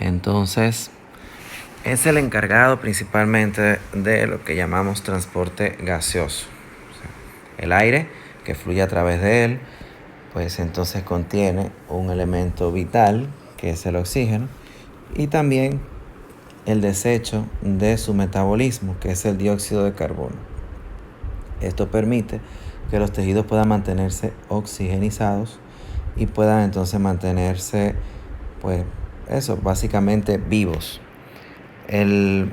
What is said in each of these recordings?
Entonces, es el encargado principalmente de lo que llamamos transporte gaseoso. O sea, el aire que fluye a través de él, pues entonces contiene un elemento vital, que es el oxígeno, y también el desecho de su metabolismo, que es el dióxido de carbono. Esto permite que los tejidos puedan mantenerse oxigenizados y puedan entonces mantenerse, pues eso, básicamente vivos. El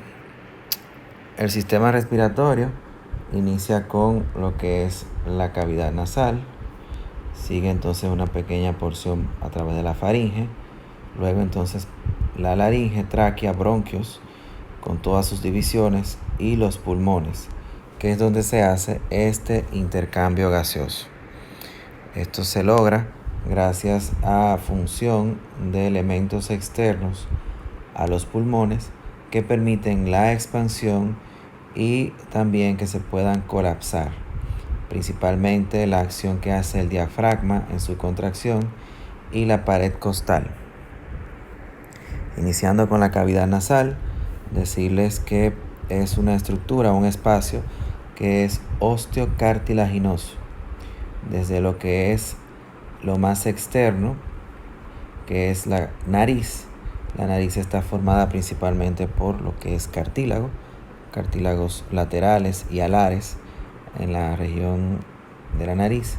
sistema respiratorio inicia con lo que es la cavidad nasal, sigue entonces una pequeña porción a través de la faringe, luego entonces la laringe, tráquea, bronquios con todas sus divisiones y los pulmones, que es donde se hace este intercambio gaseoso. Esto se logra gracias a función de elementos externos a los pulmones que permiten la expansión y también que se puedan colapsar, principalmente la acción que hace el diafragma en su contracción y la pared costal. Iniciando con la cavidad nasal, decirles que es una estructura, un espacio que es osteocartilaginoso, desde lo que es lo más externo, que es la nariz. La nariz está formada principalmente por lo que es cartílago, cartílagos laterales y alares en la región de la nariz.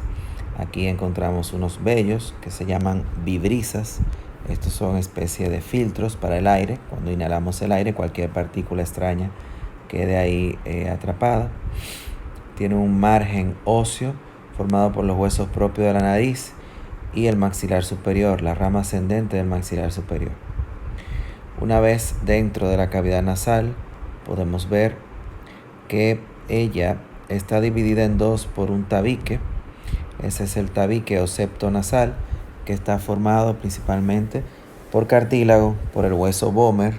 Aquí encontramos unos vellos que se llaman vibrisas. Estos son especie de filtros para el aire. Cuando inhalamos el aire, cualquier partícula extraña quede ahí atrapada. Tiene un margen óseo formado por los huesos propios de la nariz y el maxilar superior, la rama ascendente del maxilar superior. Una vez dentro de la cavidad nasal, podemos ver que ella está dividida en dos por un tabique. Ese es el tabique o septo nasal, que está formado principalmente por cartílago, por el hueso vomer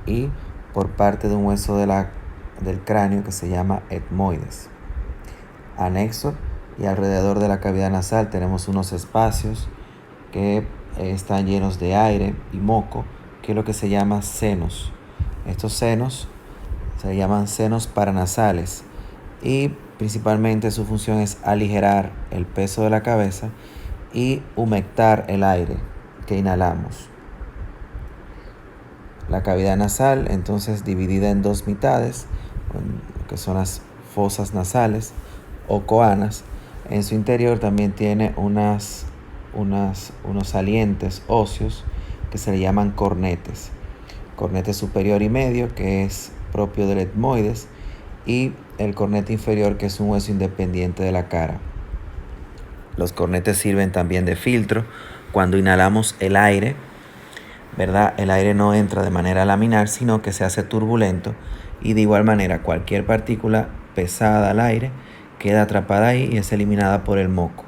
y por parte de un hueso del cráneo que se llama etmoides. Anexo y alrededor de la cavidad nasal tenemos unos espacios que están llenos de aire y moco, que es lo que se llama senos. Estos senos se llaman senos paranasales y principalmente su función es aligerar el peso de la cabeza y humectar el aire que inhalamos. La cavidad nasal entonces dividida en dos mitades, que son las fosas nasales o coanas. En su interior también tiene unos salientes óseos que se le llaman cornetes. Cornete superior y medio, que es propio del etmoides, y el cornete inferior, que es un hueso independiente de la cara. Los cornetes sirven también de filtro. Cuando inhalamos el aire, ¿verdad? El aire no entra de manera laminar, sino que se hace turbulento, y de igual manera cualquier partícula pesada al aire queda atrapada ahí y es eliminada por el moco.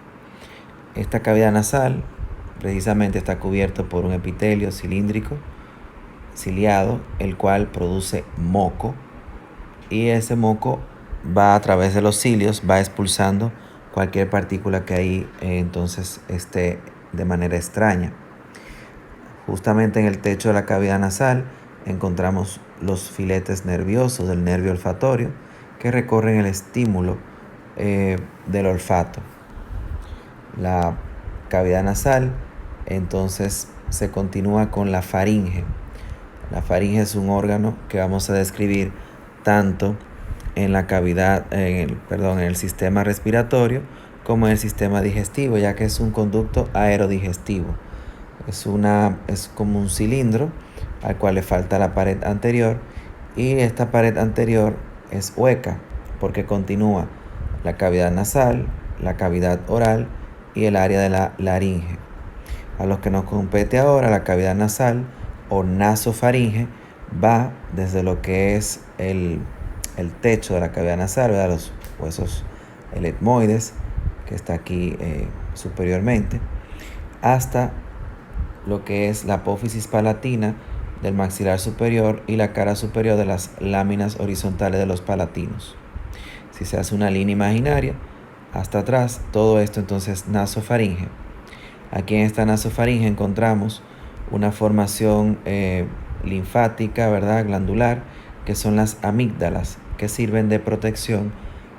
Esta cavidad nasal precisamente está cubierta por un epitelio cilíndrico, ciliado, el cual produce moco, y ese moco va a través de los cilios, va expulsando cualquier partícula que ahí entonces esté de manera extraña. Justamente en el techo de la cavidad nasal encontramos los filetes nerviosos del nervio olfatorio que recorren el estímulo del olfato. La cavidad nasal entonces se continúa con la faringe. La faringe es un órgano que vamos a describir tanto en la cavidad, en el sistema respiratorio como en el sistema digestivo, ya que es un conducto aerodigestivo. Es como un cilindro al cual le falta la pared anterior, y esta pared anterior es hueca porque continúa la cavidad nasal, la cavidad oral y el área de la laringe. A los que nos compete ahora, la cavidad nasal o nasofaringe va desde lo que es el techo de la cavidad nasal, ¿verdad? Los huesos, el etmoides, que está aquí superiormente, hasta lo que es la apófisis palatina del maxilar superior y la cara superior de las láminas horizontales de los palatinos. Si se hace una línea imaginaria hasta atrás, todo esto entonces nasofaringe. Aquí en esta nasofaringe encontramos una formación linfática, ¿verdad? Glandular, que son las amígdalas, que sirven de protección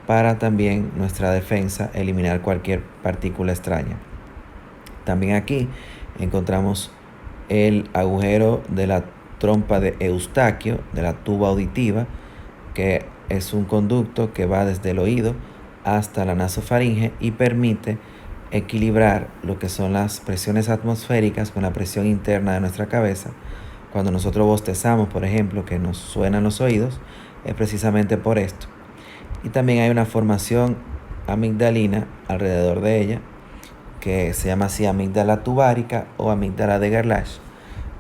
para también nuestra defensa, eliminar cualquier partícula extraña. También aquí encontramos el agujero de la trompa de Eustaquio, de la tuba auditiva, que es un conducto que va desde el oído hasta la nasofaringe y permite equilibrar lo que son las presiones atmosféricas con la presión interna de nuestra cabeza. Cuando nosotros bostezamos, por ejemplo, que nos suenan los oídos, es precisamente por esto. Y también hay una formación amigdalina alrededor de ella, que se llama así amígdala tubárica o amígdala de Gerlach,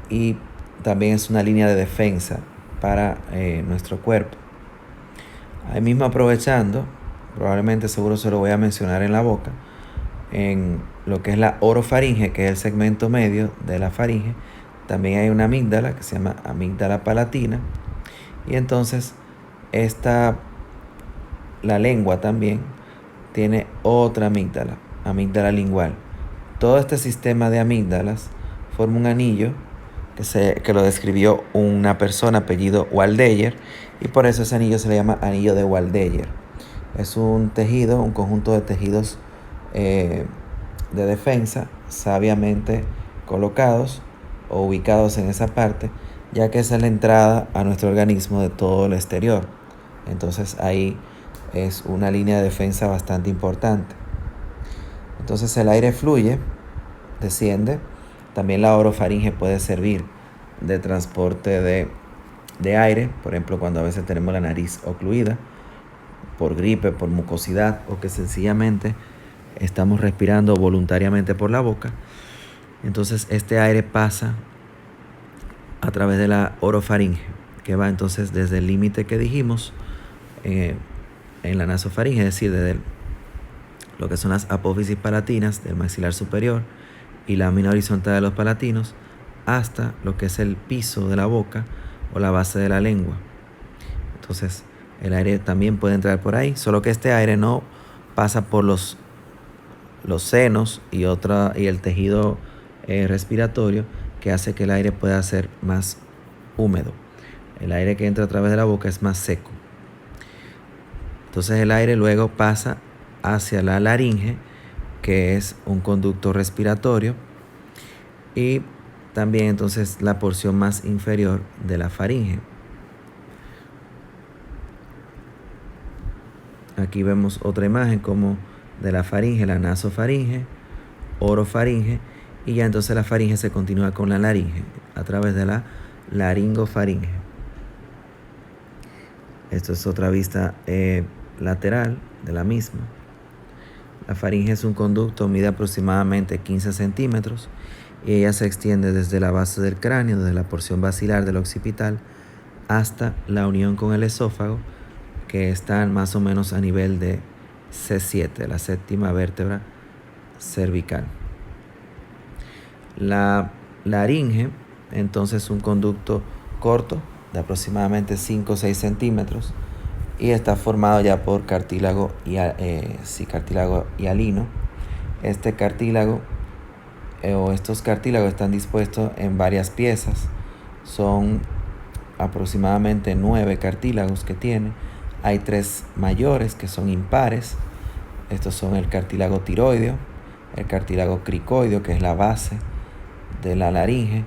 y también es una línea de defensa para nuestro cuerpo. Ahí mismo aprovechando, probablemente seguro se lo voy a mencionar en la boca, en lo que es la orofaringe, que es el segmento medio de la faringe, también hay una amígdala que se llama amígdala palatina, y entonces la lengua también tiene otra amígdala, amígdala lingual. Todo este sistema de amígdalas forma un anillo que lo describió una persona apellido Waldeyer, y por eso ese anillo se le llama anillo de Waldeyer. Es un tejido, un conjunto de tejidos de defensa sabiamente colocados o ubicados en esa parte, ya que esa es la entrada a nuestro organismo de todo el exterior. Entonces ahí es una línea de defensa bastante importante. Entonces el aire fluye, desciende. También la orofaringe puede servir de transporte de aire, por ejemplo, cuando a veces tenemos la nariz ocluida por gripe, por mucosidad, o que sencillamente estamos respirando voluntariamente por la boca. Entonces este aire pasa a través de la orofaringe, que va entonces desde el límite que dijimos en la nasofaringe, es decir, desde lo que son las apófisis palatinas del maxilar superior y la lámina horizontal de los palatinos, hasta lo que es el piso de la boca o la base de la lengua. Entonces el aire también puede entrar por ahí, solo que este aire no pasa por los senos y el tejido respiratorio, que hace que el aire pueda ser más húmedo. El aire que entra a través de la boca es más seco. Entonces el aire luego pasa hacia la laringe, que es un conducto respiratorio, y también entonces la porción más inferior de la faringe. Aquí vemos otra imagen como de la faringe, la nasofaringe, orofaringe, y ya entonces la faringe se continúa con la laringe a través de la laringofaringe. Esto es otra vista lateral de la misma. La faringe es un conducto, mide aproximadamente 15 centímetros y ella se extiende desde la base del cráneo, desde la porción basilar del occipital, hasta la unión con el esófago, que está más o menos a nivel de C7, la séptima vértebra cervical. La laringe, entonces, es un conducto corto de aproximadamente 5 o 6 centímetros y está formado ya por cartílago y alino. Este cartílago o estos cartílagos están dispuestos en varias piezas. Son aproximadamente 9 cartílagos que tiene. Hay 3 mayores que son impares. Estos son el cartílago tiroideo, el cartílago cricoideo, que es la base de la laringe,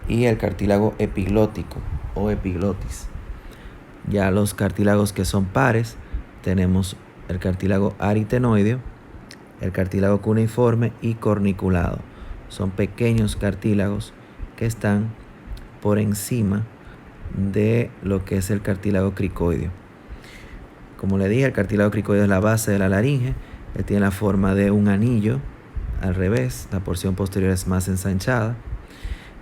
y el cartílago epiglótico o epiglotis. Ya los cartílagos que son pares, tenemos el cartílago aritenoideo, el cartílago cuneiforme y corniculado. Son pequeños cartílagos que están por encima de lo que es el cartílago cricoideo. Como le dije, el cartílago cricoideo es la base de la laringe. Él tiene la forma de un anillo al revés, la porción posterior es más ensanchada.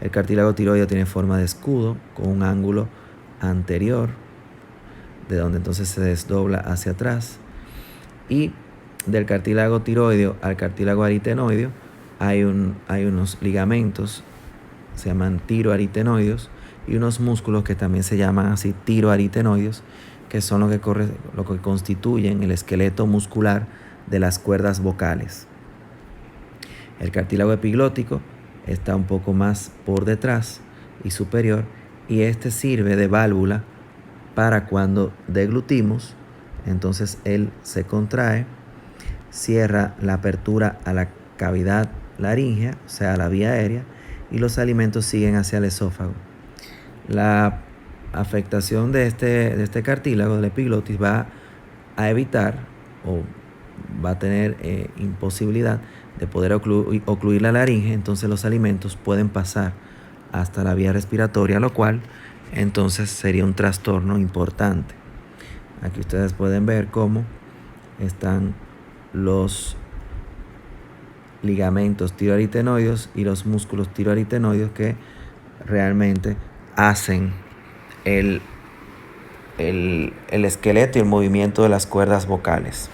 El cartílago tiroideo tiene forma de escudo con un ángulo anterior, de donde entonces se desdobla hacia atrás. Y del cartílago tiroideo al cartílago aritenoideo hay unos ligamentos, se llaman tiroaritenoideos, y unos músculos que también se llaman así tiroaritenoideos, que son lo que constituyen el esqueleto muscular de las cuerdas vocales. El cartílago epiglótico está un poco más por detrás y superior, y este sirve de válvula para cuando deglutimos, entonces él se contrae, cierra la apertura a la cavidad laríngea, o sea, a la vía aérea, y los alimentos siguen hacia el esófago. La afectación de este cartílago, del epiglotis, va a evitar o va a tener imposibilidad de poder ocluir la laringe, entonces los alimentos pueden pasar hasta la vía respiratoria, lo cual entonces sería un trastorno importante. Aquí ustedes pueden ver cómo están los ligamentos tiroaritenoides y los músculos tiroaritenoides que realmente hacen el esqueleto y el movimiento de las cuerdas vocales.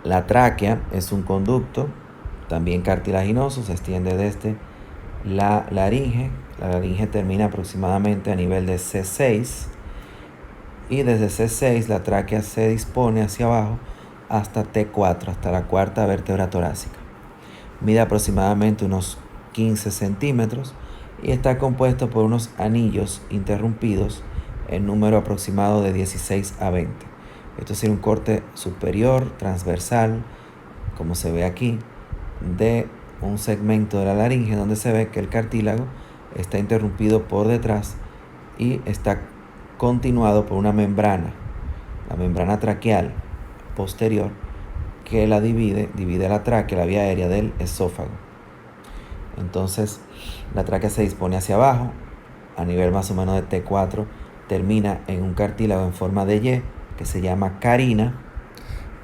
La tráquea es un conducto también cartilaginoso, se extiende desde la laringe. La laringe termina aproximadamente a nivel de C6 y desde C6 la tráquea se dispone hacia abajo hasta T4, hasta la cuarta vértebra torácica. Mide aproximadamente unos 15 centímetros y está compuesto por unos anillos interrumpidos en número aproximado de 16 a 20. Esto es un corte superior, transversal, como se ve aquí, de un segmento de la laringe donde se ve que el cartílago está interrumpido por detrás y está continuado por una membrana, la membrana traqueal posterior, que la divide la tráquea, la vía aérea del esófago. Entonces la tráquea se dispone hacia abajo, a nivel más o menos de T4, termina en un cartílago en forma de Y que se llama carina,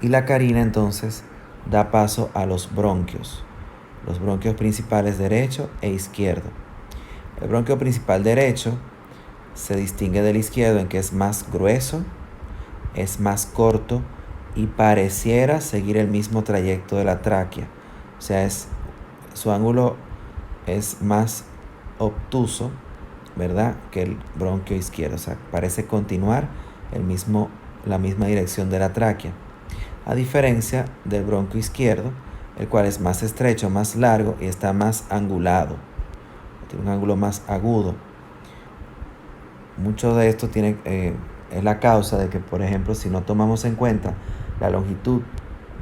y la carina entonces da paso a los bronquios principales derecho e izquierdo. El bronquio principal derecho se distingue del izquierdo en que es más grueso, es más corto y pareciera seguir el mismo trayecto de la tráquea. O sea, su ángulo es más obtuso, ¿verdad?, que el bronquio izquierdo. O sea, parece continuar la misma dirección de la tráquea. A diferencia del bronquio izquierdo, el cual es más estrecho, más largo y está más angulado. Tiene un ángulo más agudo. Mucho de esto es la causa de que, por ejemplo, si no tomamos en cuenta la longitud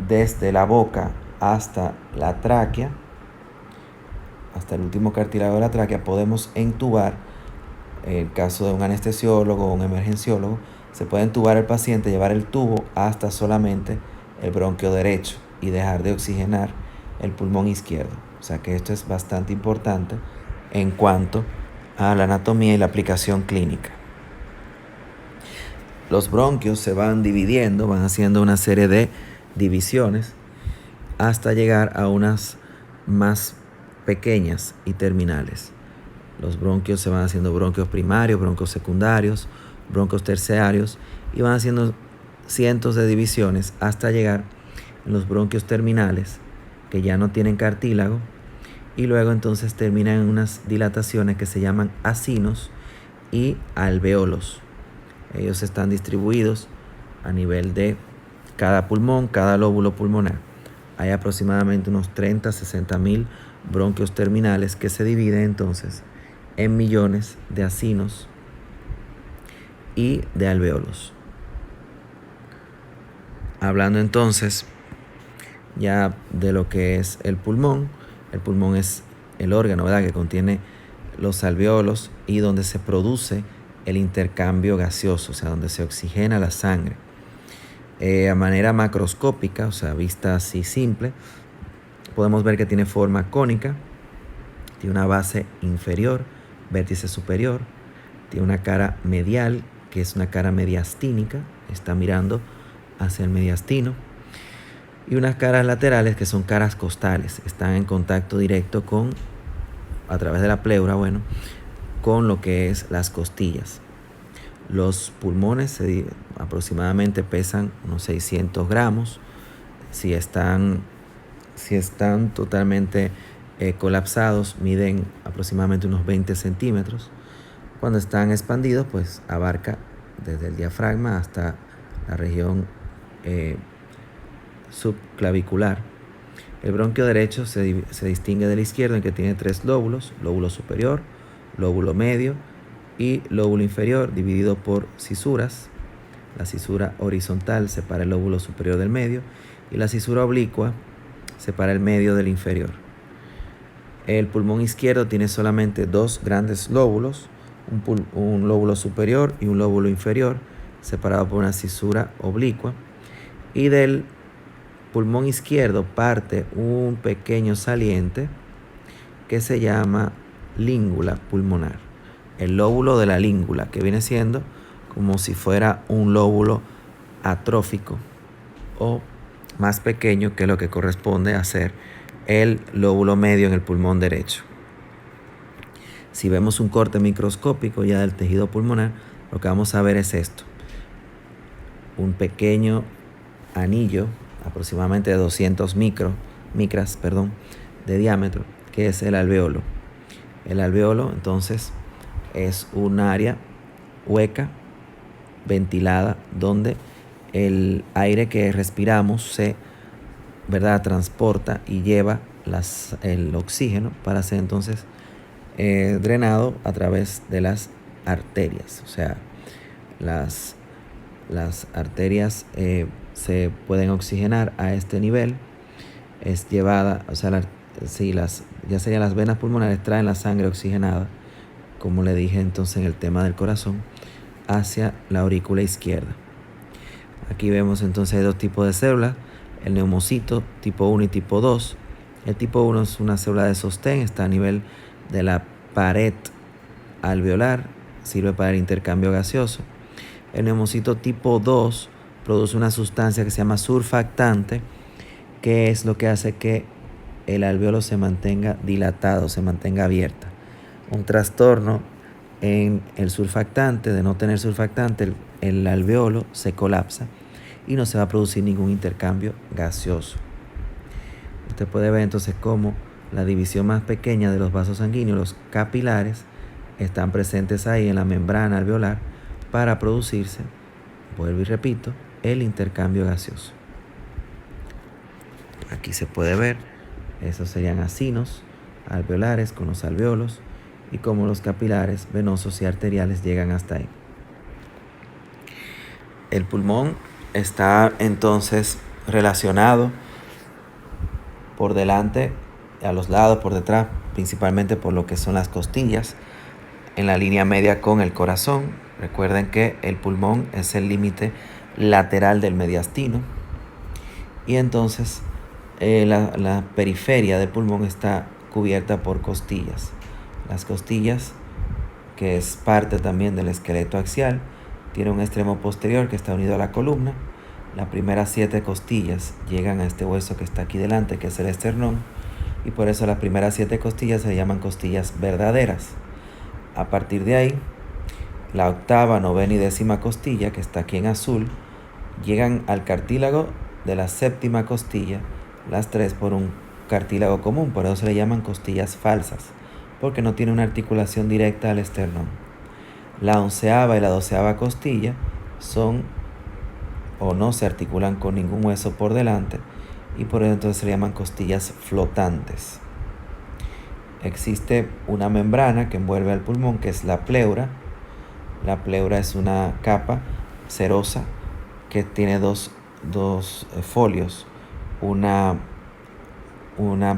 desde la boca hasta la tráquea, hasta el último cartílago de la tráquea, podemos entubar. En el caso de un anestesiólogo o un emergenciólogo, se puede entubar al paciente, llevar el tubo hasta solamente el bronquio derecho y dejar de oxigenar el pulmón izquierdo. O sea que esto es bastante importante en cuanto a la anatomía y la aplicación clínica. Los bronquios se van dividiendo, van haciendo una serie de divisiones hasta llegar a unas más pequeñas y terminales. Los bronquios se van haciendo bronquios primarios, bronquios secundarios, bronquios terciarios, y van haciendo cientos de divisiones hasta llegar a los bronquios terminales, que ya no tienen cartílago, y luego entonces terminan en unas dilataciones que se llaman acinos y alvéolos. Ellos están distribuidos a nivel de cada pulmón, cada lóbulo pulmonar. Hay aproximadamente unos 30 a 60 mil bronquios terminales que se dividen entonces en millones de acinos y de alvéolos. Hablando entonces ya de lo que es el pulmón es el órgano, ¿verdad?, que contiene los alvéolos y donde se produce el intercambio gaseoso, o sea, donde se oxigena la sangre. A manera macroscópica, o sea, vista así simple, podemos ver que tiene forma cónica, tiene una base inferior, vértice superior, tiene una cara medial, que es una cara mediastínica, está mirando hacia el mediastino, y unas caras laterales que son caras costales, están en contacto directo a través de la pleura, con lo que es las costillas. Los pulmones aproximadamente pesan unos 600 gramos. Si están totalmente colapsados, miden aproximadamente unos 20 centímetros. Cuando están expandidos, pues abarca desde el diafragma hasta la región subclavicular. El bronquio derecho se distingue del izquierdo en que tiene 3 lóbulos: lóbulo superior, lóbulo medio y lóbulo inferior, dividido por cisuras. La cisura horizontal separa el lóbulo superior del medio y la cisura oblicua separa el medio del inferior. El pulmón izquierdo tiene solamente 2 grandes lóbulos, un lóbulo superior y un lóbulo inferior, separado por una cisura oblicua. Y del pulmón izquierdo parte un pequeño saliente que se llama língula pulmonar. El lóbulo de la língula, que viene siendo como si fuera un lóbulo atrófico o más pequeño que lo que corresponde a ser el lóbulo medio en el pulmón derecho. Si vemos un corte microscópico ya del tejido pulmonar, lo que vamos a ver es esto: un pequeño anillo, aproximadamente de 200 micras de diámetro, que es el alveolo. El alveolo, entonces, es un área hueca, ventilada, donde el aire que respiramos se transporta y lleva el oxígeno para ser entonces drenado a través de las arterias. O sea, las arterias se pueden oxigenar a este nivel. Es llevada, o sea, ya serían las venas pulmonares, traen la sangre oxigenada, como le dije entonces en el tema del corazón, hacia la aurícula izquierda. Aquí vemos entonces 2 tipos de células: el neumocito tipo 1 y tipo 2. El tipo 1 es una célula de sostén, está a nivel de la pared alveolar, sirve para el intercambio gaseoso. El neumocito tipo 2 produce una sustancia que se llama surfactante, que es lo que hace que el alveolo se mantenga dilatado, se mantenga abierta. Un trastorno en el surfactante, de no tener surfactante, el alveolo se colapsa y no se va a producir ningún intercambio gaseoso. Usted puede ver entonces cómo la división más pequeña de los vasos sanguíneos, los capilares, están presentes ahí en la membrana alveolar para producirse, vuelvo y repito, el intercambio gaseoso. Aquí se puede ver, esos serían acinos alveolares con los alveolos y cómo los capilares venosos y arteriales llegan hasta ahí. El pulmón está entonces relacionado por delante, a los lados, por detrás, principalmente por lo que son las costillas, en la línea media con el corazón. Recuerden que el pulmón es el límite lateral del mediastino y entonces la periferia del pulmón está cubierta por costillas. Las costillas, que es parte también del esqueleto axial, tiene un extremo posterior que está unido a la columna. Las primeras 7 costillas llegan a este hueso que está aquí delante, que es el esternón, y por eso las primeras 7 costillas se llaman costillas verdaderas. A partir de ahí, la octava, novena y 10ª costilla, que está aquí en azul, llegan al cartílago de la 7ª costilla, las 3 por un cartílago común, por eso se le llaman costillas falsas, porque no tiene una articulación directa al esternón. La 11ª y la 12ª costilla son o no se articulan con ningún hueso por delante y por eso entonces se le llaman costillas flotantes. Existe una membrana que envuelve al pulmón, que es la pleura. La pleura es una capa cerosa que tiene dos folios. Una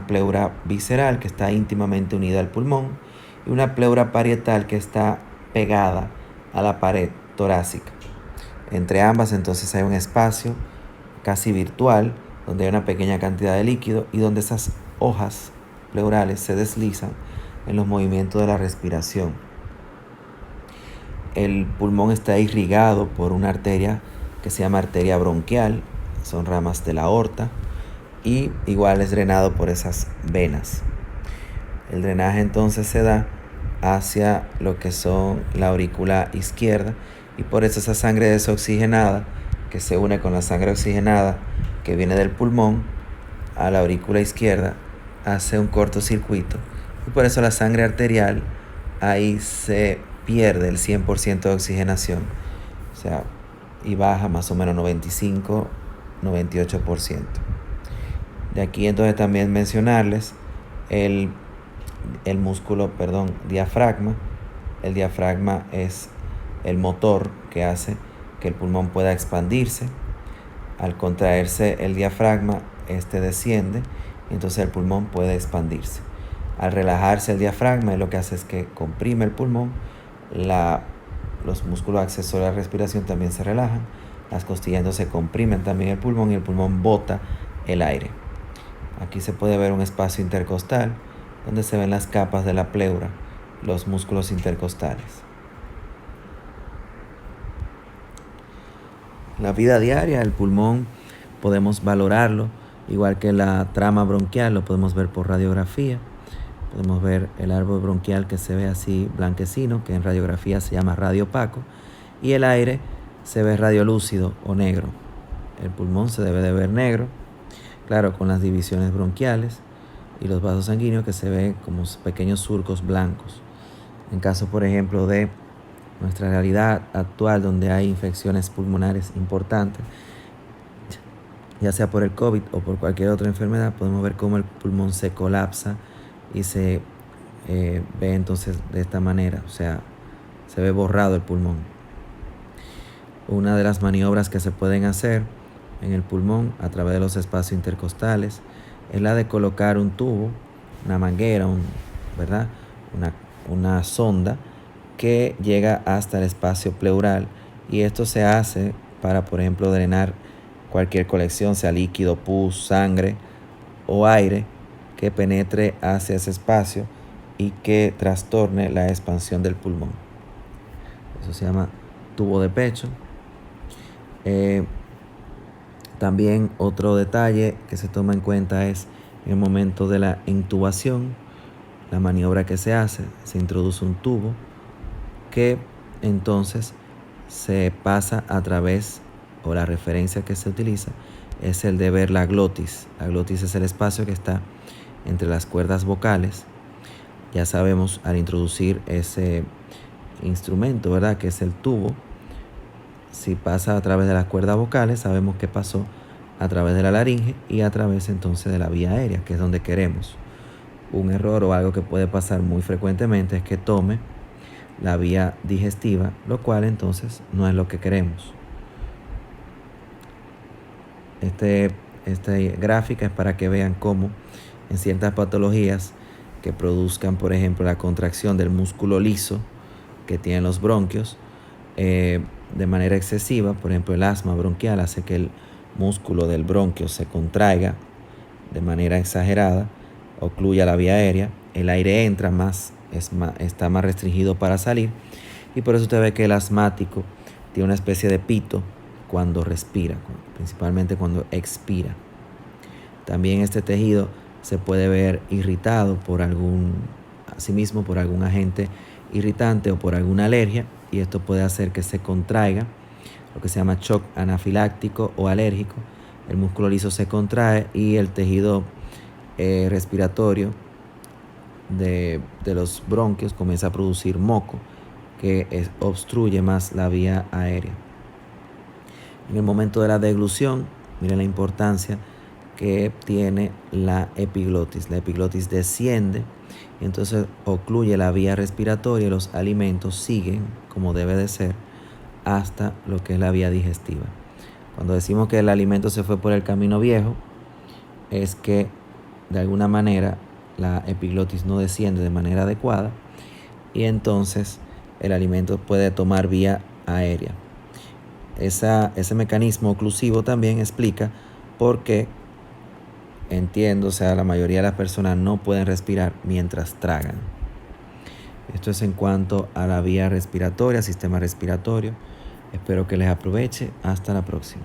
pleura visceral que está íntimamente unida al pulmón y una pleura parietal que está pegada a la pared torácica. Entre ambas entonces hay un espacio casi virtual donde hay una pequeña cantidad de líquido y donde esas hojas pleurales se deslizan en los movimientos de la respiración. El pulmón está irrigado por una arteria que se llama arteria bronquial, son ramas de la aorta, y igual es drenado por esas venas. El drenaje entonces se da hacia lo que son la aurícula izquierda y por eso esa sangre desoxigenada que se une con la sangre oxigenada que viene del pulmón a la aurícula izquierda hace un cortocircuito y por eso la sangre arterial ahí se pierde el 100% de oxigenación, o sea, y baja más o menos 95-98%. De aquí entonces también mencionarles el, el músculo, diafragma. El diafragma es el motor que hace que el pulmón pueda expandirse. Al contraerse el diafragma, este desciende y entonces el pulmón puede expandirse. Al relajarse el diafragma, lo que hace es que comprime el pulmón, los músculos accesorios a la respiración también se relajan, las costillas entonces comprimen también el pulmón y el pulmón bota el aire. Aquí se puede ver un espacio intercostal donde se ven las capas de la pleura, los músculos intercostales. La vida diaria, el pulmón podemos valorarlo, igual que la trama bronquial, lo podemos ver por radiografía. Podemos ver el árbol bronquial que se ve así blanquecino, que en radiografía se llama radio opaco, y el aire se ve radiolúcido o negro. El pulmón se debe de ver negro, claro, con las divisiones bronquiales y los vasos sanguíneos que se ven como pequeños surcos blancos. En caso, por ejemplo, de nuestra realidad actual, donde hay infecciones pulmonares importantes, ya sea por el COVID o por cualquier otra enfermedad, podemos ver cómo el pulmón se colapsa y se ve entonces de esta manera, o sea, se ve borrado el pulmón. Una de las maniobras que se pueden hacer en el pulmón a través de los espacios intercostales es la de colocar un tubo, una manguera, una sonda que llega hasta el espacio pleural, y esto se hace para, por ejemplo, drenar cualquier colección, sea líquido, pus, sangre o aire, que penetre hacia ese espacio y que trastorne la expansión del pulmón. Eso se llama tubo de pecho. También otro detalle que se toma en cuenta es en el momento de la intubación, la maniobra que se hace, se introduce un tubo que entonces se pasa a través, o la referencia que se utiliza es el de ver la glotis. La glotis es el espacio que está entre las cuerdas vocales. Ya sabemos, al introducir ese instrumento, ¿verdad?, que es el tubo, si pasa a través de las cuerdas vocales, sabemos que pasó a través de la laringe y a través entonces de la vía aérea, que es donde queremos. Un error o algo que puede pasar muy frecuentemente es que tome la vía digestiva, lo cual entonces no es lo que queremos. Esta gráfica es para que vean cómo en ciertas patologías que produzcan, por ejemplo, la contracción del músculo liso que tienen los bronquios de manera excesiva, por ejemplo, el asma bronquial hace que el músculo del bronquio se contraiga de manera exagerada, ocluya la vía aérea, el aire entra está más restringido para salir, y por eso usted ve que el asmático tiene una especie de pito cuando respira, principalmente cuando expira. También este tejido se puede ver irritado por algún agente irritante o por alguna alergia, y esto puede hacer que se contraiga, lo que se llama shock anafiláctico o alérgico. El músculo liso se contrae y el tejido respiratorio de los bronquios comienza a producir moco que obstruye más la vía aérea. En el momento de la deglución, miren la importancia que tiene la epiglotis. La epiglotis desciende y entonces ocluye la vía respiratoria y los alimentos siguen como debe de ser hasta lo que es la vía digestiva. Cuando decimos que el alimento se fue por el camino viejo, es que de alguna manera la epiglotis no desciende de manera adecuada y entonces el alimento puede tomar vía aérea. Ese mecanismo oclusivo también explica por qué, la mayoría de las personas no pueden respirar mientras tragan. Esto es en cuanto a la vía respiratoria, sistema respiratorio. Espero que les aproveche. Hasta la próxima.